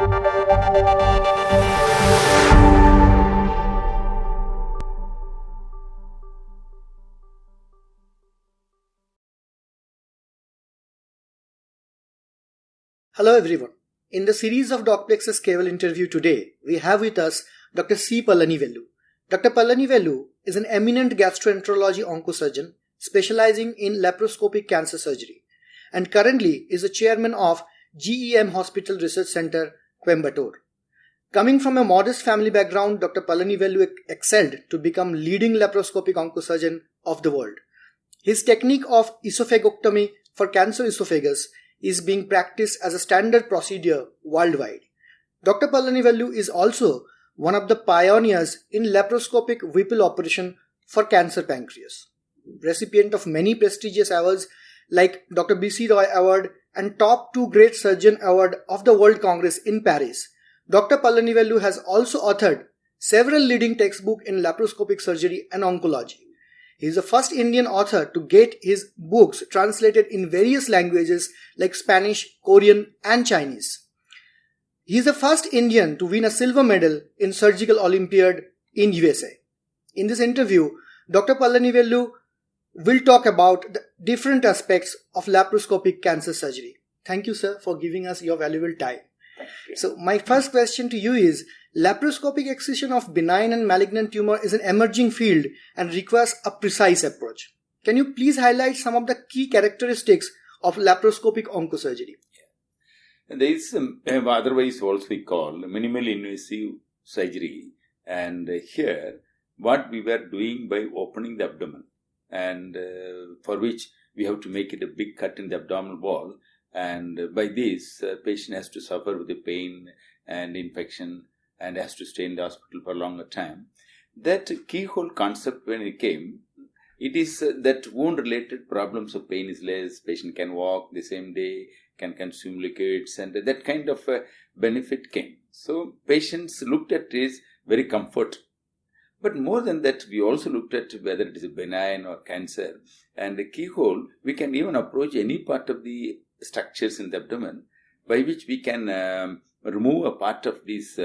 Hello everyone. In the series of Docplex's Keval interview today, we have with us Dr. C. Palanivellu. Dr. Palanivellu is an eminent gastroenterology oncosurgeon specializing in laparoscopic cancer surgery and currently is the chairman of GEM Hospital Research Center, Coimbatore. Coming from a modest family background, Dr. Palanivellu excelled to become leading laparoscopic oncosurgeon of the world. His technique of esophagectomy for cancer esophagus is being practiced as a standard procedure worldwide. Dr. Palanivellu is also one of the pioneers in laparoscopic Whipple operation for cancer pancreas. Recipient of many prestigious awards like Dr. B.C. Roy Award and Top 2 Great Surgeon Award of the World Congress in Paris, Dr. Palanivellu has also authored several leading textbooks in laparoscopic surgery and oncology. He is the first Indian author to get his books translated in various languages like Spanish, Korean, and Chinese. He is the first Indian to win a silver medal in Surgical Olympiad in USA. In this interview, Dr. Palanivellu will talk about the different aspects of laparoscopic cancer surgery. Thank you, sir, for giving us your valuable time. So my first question to you is, laparoscopic excision of benign and malignant tumor is an emerging field and requires a precise approach. Can you please highlight some of the key characteristics of laparoscopic oncosurgery? There is otherwise also we call minimal invasive surgery, and here what we were doing by opening the abdomen, and for which we have to make it a big cut in the abdominal wall, and by this patient has to suffer with the pain and infection and has to stay in the hospital for a longer time. That keyhole concept, when it came, it is that wound-related problems of pain is less, patient can walk the same day, can consume liquids, and that kind of benefit came. So patients looked at this very comfort. But more than that, we also looked at whether it is a benign or cancer. And the keyhole, we can even approach any part of the structures in the abdomen by which we can remove a part of this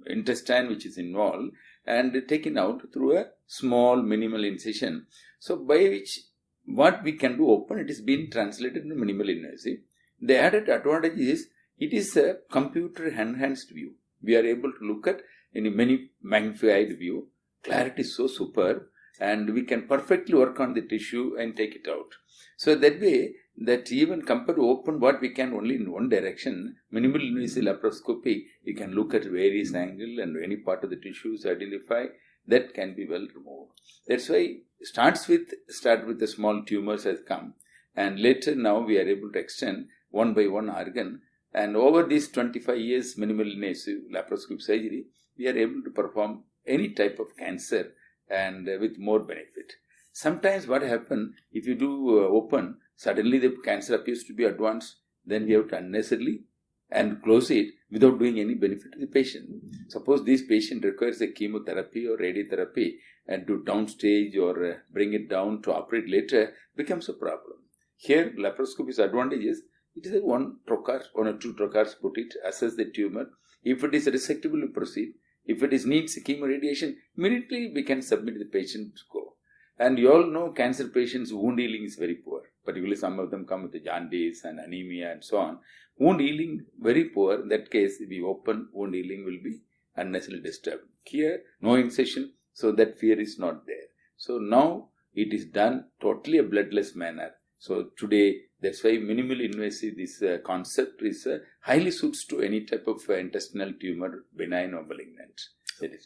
intestine which is involved and taken out through a small minimal incision. So by which what we can do open, it is being translated into minimal invasive. The added advantage is it is a computer enhanced view. We are able to look at in a many magnified view. Clarity is so superb and we can perfectly work on the tissue and take it out. So that way, that even compared to open what we can only in one direction, minimal invasive laparoscopy, you can look at various angles and any part of the tissues identify that can be well removed. That's why start with the small tumors has come, and later now we are able to extend one by one organ, and over these 25 years minimal invasive laparoscopic surgery, we are able to perform any type of cancer and with more benefit. Sometimes what happens, if you do open, suddenly the cancer appears to be advanced, then we have to unnecessarily and close it without doing any benefit to the patient. Suppose this patient requires a chemotherapy or radiotherapy and to downstage or bring it down to operate later becomes a problem. Here, laparoscopy's advantage is it is a one trocar, one or two trocars put it, assess the tumor. If it is resectable, we proceed. If it is needs chemoradiation, immediately we can submit the patient to go. And you all know cancer patients' wound healing is very poor. Particularly some of them come with the jaundice and anemia and so on. Wound healing very poor. In that case, if we open, wound healing will be unnecessarily disturbed. Here, no incision, so that fear is not there. So now it is done totally a bloodless manner. So today, that's why minimal invasive, this concept is highly suits to any type of intestinal tumor, benign or malignant. Okay.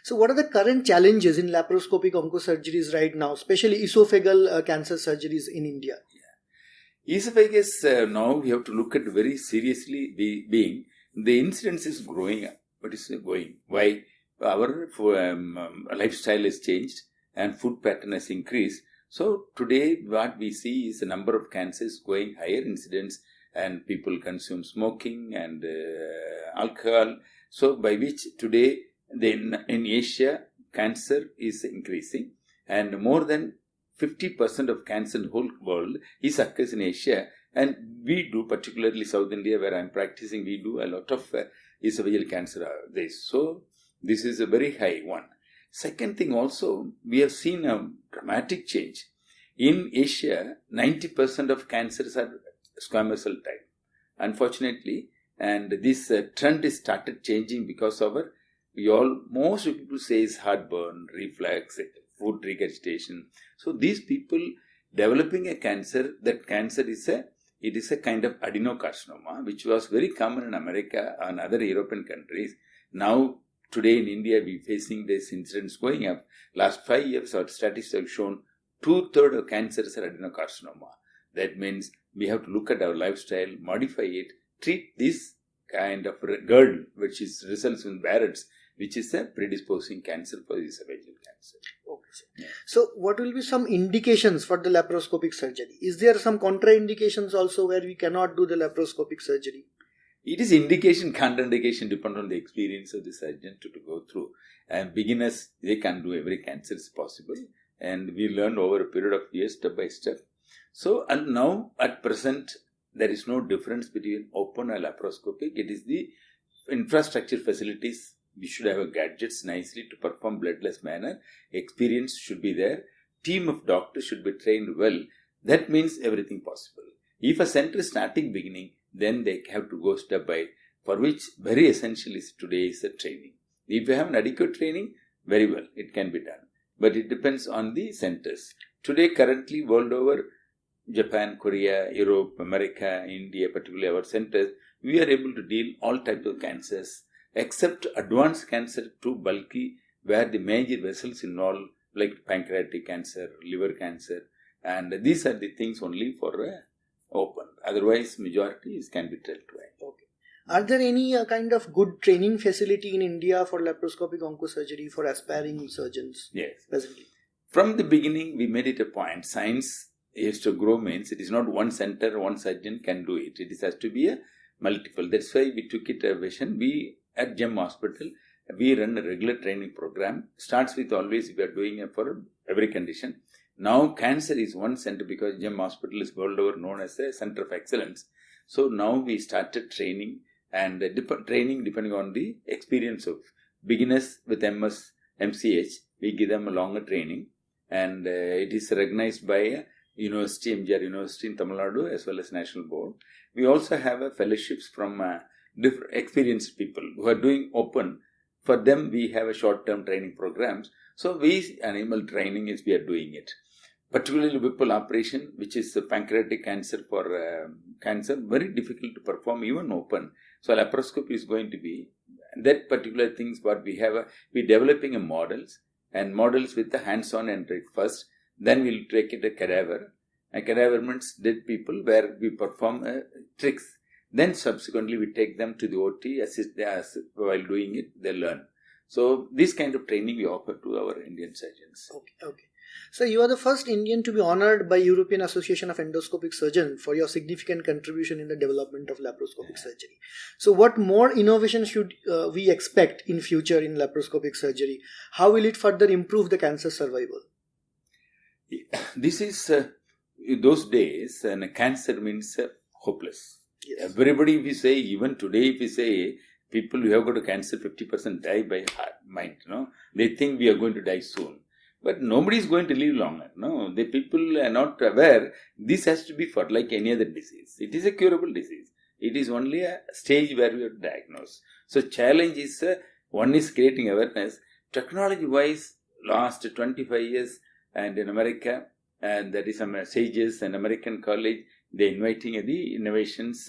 So what are the current challenges in laparoscopic oncosurgeries right now, especially esophageal cancer surgeries in India? Yeah. Esophagus, now we have to look at very seriously being the incidence is growing up. What is going? Why? Our lifestyle has changed and food pattern has increased. So today what we see is the number of cancers going higher incidence, and people consume smoking and alcohol. So by which today in Asia cancer is increasing, and more than 50% of cancer in the whole world is occurs in Asia, And we do, particularly South India where I'm practicing, we do a lot of esophageal cancer days. So this is a very high one. Second thing also, we have seen a dramatic change. In Asia, 90% of cancers are squamous cell type. Unfortunately, and this trend is started changing because of most people say is heartburn, reflux, food regurgitation. So these people developing a cancer, that cancer is a kind of adenocarcinoma, which was very common in America and other European countries. Now, today in India, we're facing this incidence going up. Last 5 years, our statistics have shown 2/3 of cancers are adenocarcinoma. That means we have to look at our lifestyle, modify it, treat this kind of GERD, which results in Barrett's, which is a predisposing cancer for esophageal cancer. Okay, sir. Yeah. So, what will be some indications for the laparoscopic surgery? Is there some contraindications also where we cannot do the laparoscopic surgery? It is indication, contraindication, depend on the experience of the surgeon to go through. And beginners, they can do every cancer is possible. And we learn over a period of years, step by step. So, and now at present, there is no difference between open and laparoscopic. It is the infrastructure facilities. We should have gadgets nicely to perform bloodless manner. Experience should be there. Team of doctors should be trained well. That means everything possible. If a center is starting beginning, then they have to go step by, for which very essential is today is the training. If you have an adequate training, very well, it can be done. But it depends on the centers. Today, currently, world over, Japan, Korea, Europe, America, India, particularly our centers, we are able to deal all types of cancers, except advanced cancer too bulky, where the major vessels involved, like pancreatic cancer, liver cancer, and these are the things only for open. Otherwise, majority can be dealt with. Okay. Are there any kind of good training facility in India for laparoscopic oncosurgery for aspiring surgeons? Yes. Presently? From the beginning, we made it a point. Science is to grow means it is not one center, one surgeon can do it. It has to be a multiple. That's why we took it a vision. We at GEM Hospital, we run a regular training program. Starts with always we are doing it for every condition. Now cancer is one center because GEM Hospital is world over known as a center of excellence. So now we started training and training depending on the experience of beginners with MS, MCH. We give them a longer training and it is recognized by University, MGR University in Tamil Nadu as well as National Board. We also have fellowships from different experienced people who are doing open. For them, we have a short-term training programs. So animal training is we are doing it. Particularly Whipple operation, which is pancreatic cancer for cancer, very difficult to perform even open. So laparoscopy is going to be that particular things what we have. We're developing a models with the hands-on and first. Then we'll take it a cadaver. A cadaver means dead people where we perform tricks. Then subsequently we take them to the OT, assist while doing it, they learn. So this kind of training we offer to our Indian surgeons. Okay. So you are the first Indian to be honored by European Association of Endoscopic Surgeons for your significant contribution in the development of laparoscopic surgery. So what more innovation should we expect in future in laparoscopic surgery? How will it further improve the cancer survival? This is those days, and cancer means hopeless. Yes. Everybody, if we say, even today, if we say people who have got a cancer, 50% die by mind. They think we are going to die soon. But nobody is going to live longer. No, the people are not aware. This has to be for like any other disease. It is a curable disease. It is only a stage where we are diagnosed. So challenge is, one is creating awareness. Technology-wise, last 25 years, and in America, and that is some sages and American college, they inviting the inventions,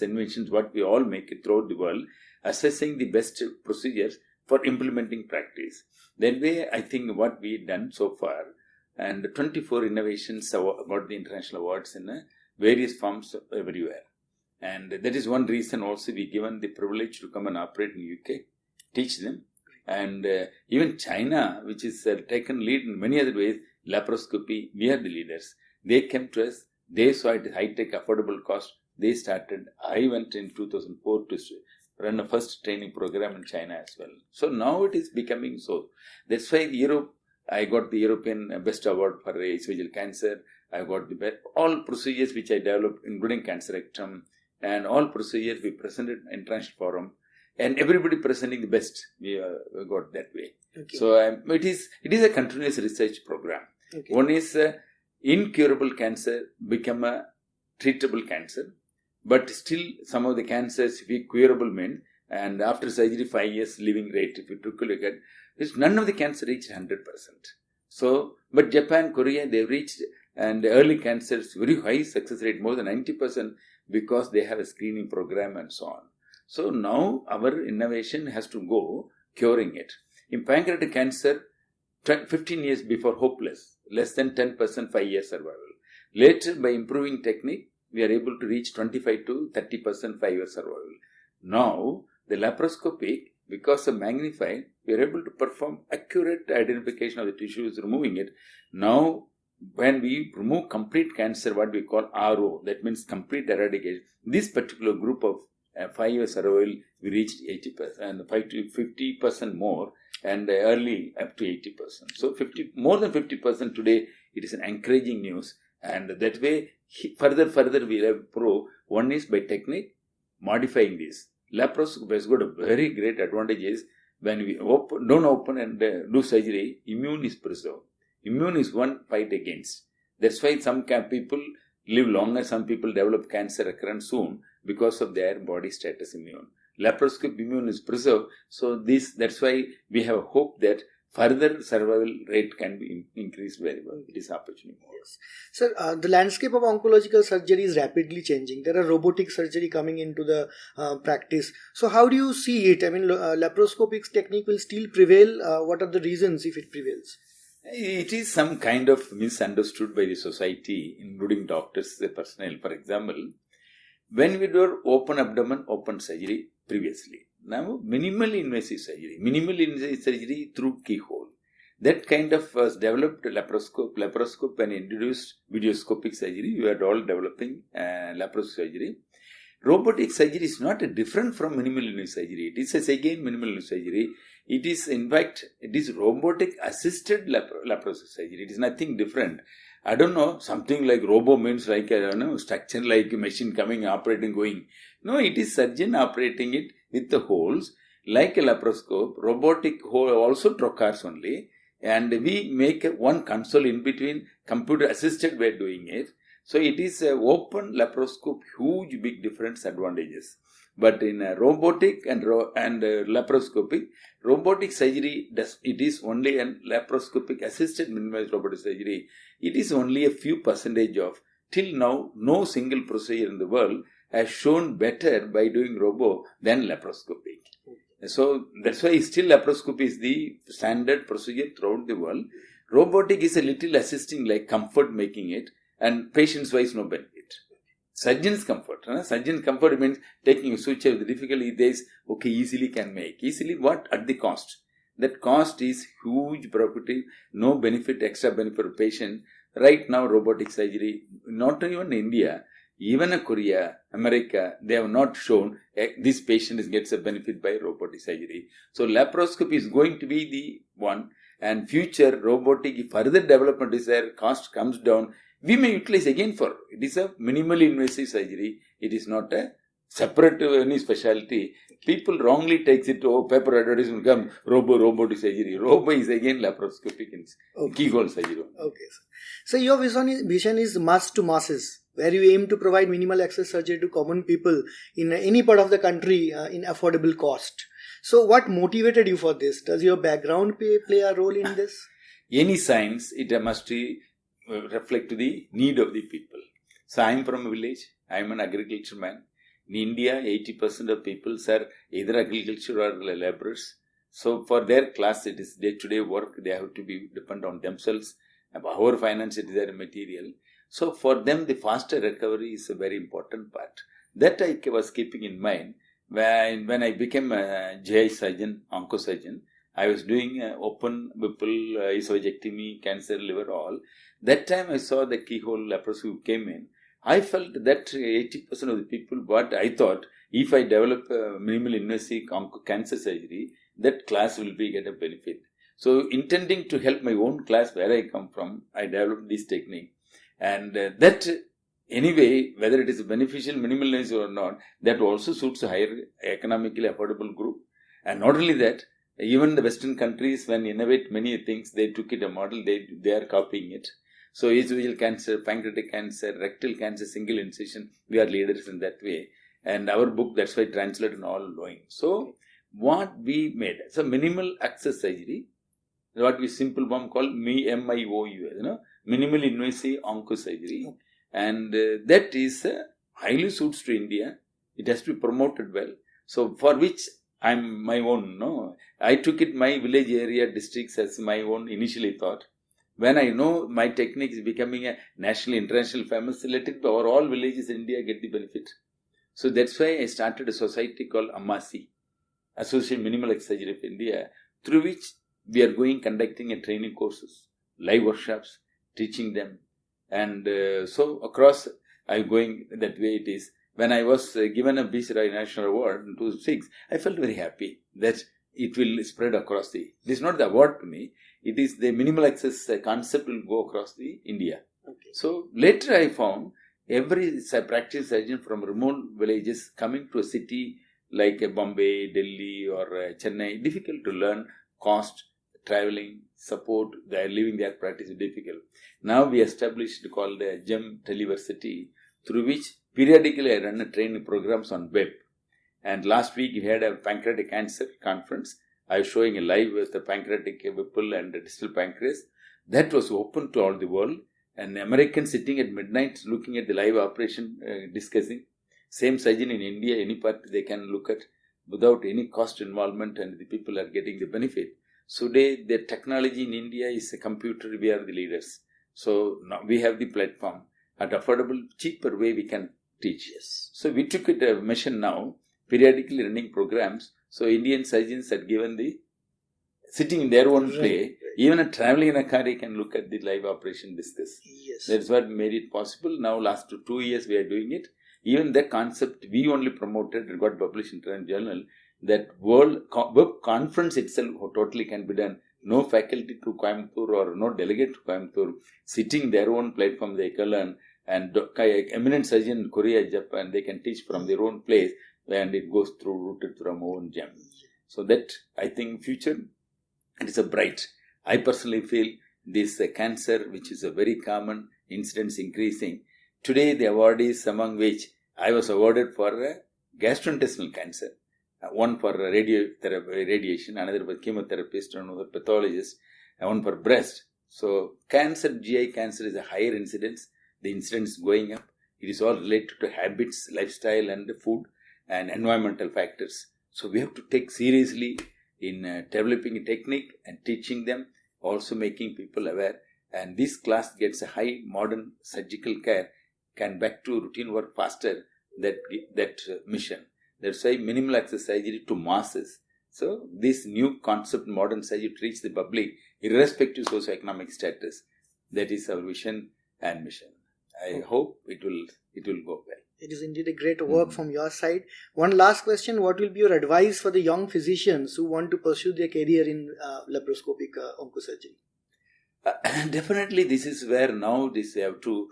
what we all make it throughout the world, assessing the best procedures for implementing practice. That way, I think what we've done so far, and 24 innovations got the international awards in various forms everywhere. And that is one reason also we given the privilege to come and operate in UK, teach them. And even China, which is taken lead in many other ways, laparoscopy, we are the leaders. They came to us, they saw it high-tech, affordable cost. They started, I went in 2004 to run a first training program in China as well. So now it is becoming so. That's why Europe I got the European Best Award for esophageal cancer. I got the best, all procedures which I developed, including cancer rectum, and all procedures we presented in international forum, and everybody presenting the best. We got that way. Okay. So it is a continuous research program. Okay. One is incurable cancer become a treatable cancer, but still some of the cancers we curable mean, and after surgery 5 years living rate, if you took a look at, none of the cancer reached 100%. So, but Japan, Korea, they reached, and early cancers very high success rate, more than 90%, because they have a screening program and so on. So now our innovation has to go curing it. In pancreatic cancer, 15 years before hopeless, less than 10% 5-year survival. Later, by improving technique, we are able to reach 25 to 30% 5-year survival. Now, the laparoscopic, because of magnified, we are able to perform accurate identification of the tissues, removing it. Now, when we remove complete cancer, what we call RO, that means complete eradication, this particular group of 5-year survival, we reached 80% and 5 to 50% more, and early up to 80%. So more than 50% today, it is an encouraging news. And that way, further we have pro. One is by technique, modifying this. Laparoscopy has got a very great advantages. When we don't open and do surgery, immune is preserved. Immune is one fight against. That's why some people live longer, some people develop cancer recurrence soon because of their body status immune. Laparoscopic immune is preserved, so that's why we have hope that further survival rate can be increased very well. It is opportunity more. Yes. Sir, the landscape of oncological surgery is rapidly changing. There are robotic surgery coming into the practice. So how do you see it? I mean, laparoscopic technique will still prevail. What are the reasons if it prevails? It is some kind of misunderstood by the society, including doctors, the personnel. For example, when we do open abdomen, open surgery previously. Now, minimally invasive surgery through keyhole. That kind of was developed laparoscope and introduced videoscopic surgery. We are all developing laparoscopic surgery. Robotic surgery is not different from minimally invasive surgery. It is again minimally invasive surgery. It is, in fact, it is robotic assisted laparoscopic surgery. It is nothing different. I don't know, something like robo means like a structure like a machine coming, operating, going. No, it is surgeon operating it with the holes like a laparoscope. Robotic hole also trocars only. And we make one console in between, computer assisted way doing it. So it is a open laparoscope, huge big difference advantages. But in robotic and laparoscopic, robotic surgery, it is only a laparoscopic assisted minimized robotic surgery. It is only a few percentage of, till now, no single procedure in the world has shown better by doing robo than laparoscopic. So that's why still laparoscopy is the standard procedure throughout the world. Robotic is a little assisting, like comfort making it, and patients wise no benefit. Surgeon's comfort. Surgeon comfort means taking a suture with difficulty, days, okay, easily can make. Easily what? At the cost. That cost is huge property, no benefit, extra benefit for patient. Right now, robotic surgery, not even India, even Korea, America, they have not shown this patient gets a benefit by robotic surgery. So laparoscopy is going to be the one, and future robotic, if further development is there, cost comes down, we may utilize again for, it is a minimally invasive surgery. It is not a separate any specialty. People wrongly takes it, paper advertisement come, robotic surgery. Robo is again laparoscopic keyhole surgery. Okay. So your vision is mass to masses, where you aim to provide minimal access surgery to common people in any part of the country in affordable cost. So what motivated you for this? Does your background play a role in this? Any science, it must reflect to the need of the people. So I am from a village. I am an agriculture man. In India, 80% of people are either agriculture or laborers. So for their class, it is day-to-day work. They have to be dependent on themselves. Our finance, it is their material. So for them, the faster recovery is a very important part. That I was keeping in mind when I became a GI surgeon, oncosurgeon. I was doing open Whipple, esophagectomy, cancer, liver, all. That time I saw the keyhole laparoscopy came in. I felt that 80% of the people, what I thought, if I develop a minimal invasive cancer surgery, that class will get a benefit. So intending to help my own class where I come from, I developed this technique. And that anyway, whether it is beneficial minimal noise or not, that also suits a higher economically affordable group. And not only that, even the Western countries, when innovate many things, they took it a model, they are copying it. So esophageal cancer, pancreatic cancer, rectal cancer, single incision, we are leaders in that way. And our book, that's why translated in all knowing. So what we made, so minimal access surgery, what we simple form called MIOU, minimal invasive oncosurgery. And that is highly suits to India. It has to be promoted well. So for which I'm my own, I took it my village area districts as my own initially thought. When I know my technique is becoming a national, international famous, let it over all villages in India get the benefit. So that's why I started a society called AMASI, Association Minimal Access Surgery of India, through which we are conducting a training courses, live workshops, teaching them. And so across, I'm going that way it is. When I was given a B.C. Roy National Award in 2006, I felt very happy that it will spread across this is not the award to me, it is the minimal access concept will go across the India. Okay. So later I found every practice surgeon from remote villages coming to a city like Bombay, Delhi or Chennai, difficult to learn, cost, traveling, support, they are leaving their practice difficult. Now we established called the GEM Televersity, through which periodically I run a training programs on web. And last week we had a pancreatic cancer conference. I was showing a live with the pancreatic Whipple and the distal pancreas. That was open to all the world. And Americans sitting at midnight looking at the live operation, discussing. Same surgeon in India, any part they can look at without any cost involvement, and the people are getting the benefit. So today the technology in India is a computer, we are the leaders. So now we have the platform. At affordable, cheaper way we can teach. Yes. So we took it a mission now, periodically running programs. So Indian surgeons had given the sitting in their own play, even traveling in a car, you can look at the live operation, discuss. Yes. That's what made it possible. Now last 2 years we are doing it. Even that concept we only promoted and got published in Trend Journal. That World Web Conference itself totally can be done. No faculty to Coimbatore or no delegate to Coimbatore. Sitting their own platform they can learn. And eminent surgeon in Korea, Japan, they can teach from their own place. And it goes rooted from our own gem. So that, I think, future, it is a bright. I personally feel this cancer, which is a very common incidence increasing. Today, the awardees, among which I was awarded for gastrointestinal cancer. One for radiation, another for chemotherapist, another pathologist, and one for breast. So, cancer, GI cancer is a higher incidence. The incidence going up. It is all related to habits, lifestyle, and food, and environmental factors. So we have to take seriously in developing a technique and teaching them, also making people aware. And this class gets a high modern surgical care, can back to routine work faster, that mission. That's why minimal access surgery to masses. So this new concept, modern surgery, to reach the public, irrespective of socioeconomic status. That is our vision and mission. I hope it will go well. It is indeed a great work from your side. One last question. What will be your advice for the young physicians who want to pursue their career in laparoscopic oncosurgery? Definitely, this is where now this have to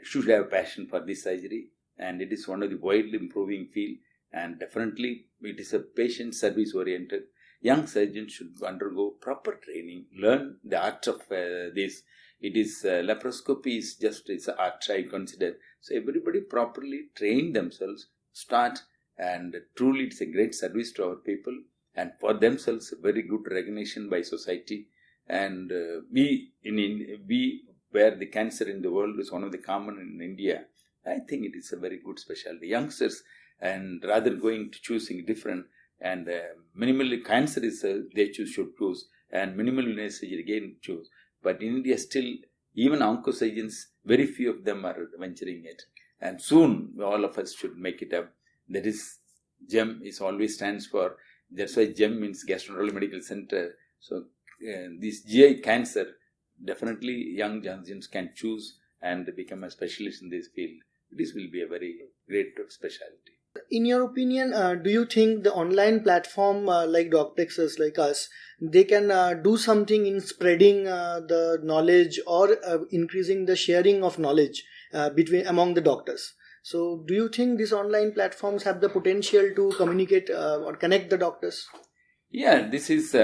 should have passion for this surgery, and it is one of the widely improving field. And definitely, it is a patient service oriented. Young surgeons should undergo proper training, learn the art of this. It is laparoscopy is just it's an art, I consider. So everybody properly train themselves, start, and truly it's a great service to our people, and for themselves very good recognition by society. And we where the cancer in the world is one of the common in India, I think it is a very good specialty. Youngsters, and rather going to choosing different, and minimally cancer is they should choose, and minimal surgery again choose. But in India still, even oncosurgeons, very few of them are venturing it. And soon, all of us should make it up. That is, GEM is always stands for, that's why GEM means Gastroenterology Medical Center. So, this GI cancer, definitely young surgeons can choose and become a specialist in this field. This will be a very great specialty. In your opinion, do you think the online platform like Docplexus, like us, they can do something in spreading the knowledge or increasing the sharing of knowledge between among the doctors? So, do you think these online platforms have the potential to communicate or connect the doctors? Yeah, this is,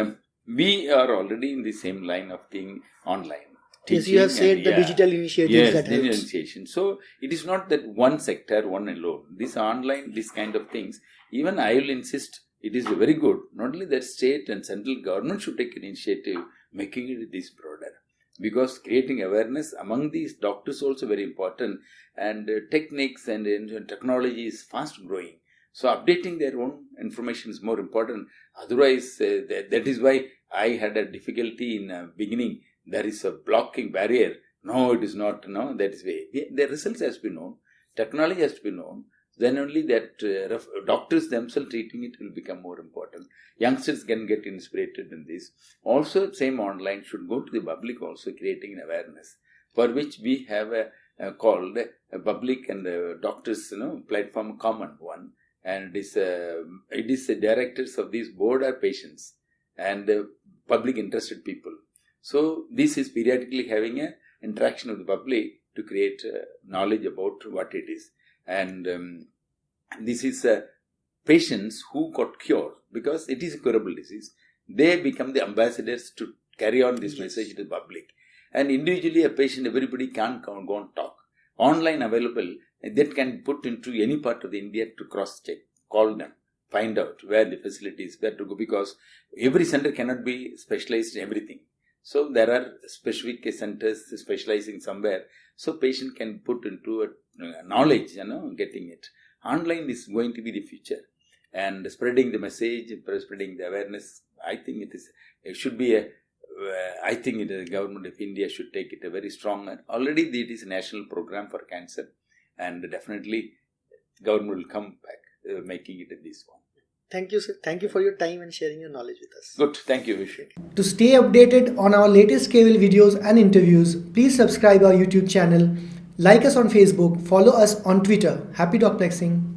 we are already in the same line of being online. Yes, you have said the digital initiatives that digital helps. initiation. So it is not that one sector, one alone. This online, this kind of things, even I will insist, it is very good. Not only that state and central government should take an initiative, making it this broader. Because creating awareness among these doctors also very important, and techniques and technology is fast growing. So updating their own information is more important. Otherwise, that is why I had a difficulty in beginning. There is a blocking barrier. No, it is not. No, that is way. The results has to be known. Technology has to be known. Then only that doctors themselves treating it will become more important. Youngsters can get inspired in this. Also, same online should go to the public also, creating an awareness, for which we have called a public and doctors platform, common one. And it is the directors of this board are patients and public interested people. So this is periodically having an interaction with the public to create knowledge about what it is. And this is patients who got cured because it is a curable disease. They become the ambassadors to carry on this message to the public. And individually a patient, everybody can't go and talk. Online available, that can put into any part of India to cross-check, call them, find out where the facility is, where to go, because every center cannot be specialized in everything. So there are specific centers specializing somewhere. So patient can put into a knowledge, getting it. Online is going to be the future. And spreading the message, spreading the awareness, I think it should be I think the government of India should take it a very strong, already it is a national program for cancer. And definitely government will come back making it this one. Thank you, sir. Thank you for your time and sharing your knowledge with us. Good. Thank you, Vishu. To stay updated on our latest KVL videos and interviews, please subscribe our YouTube channel, like us on Facebook, follow us on Twitter. Happy Docplexing.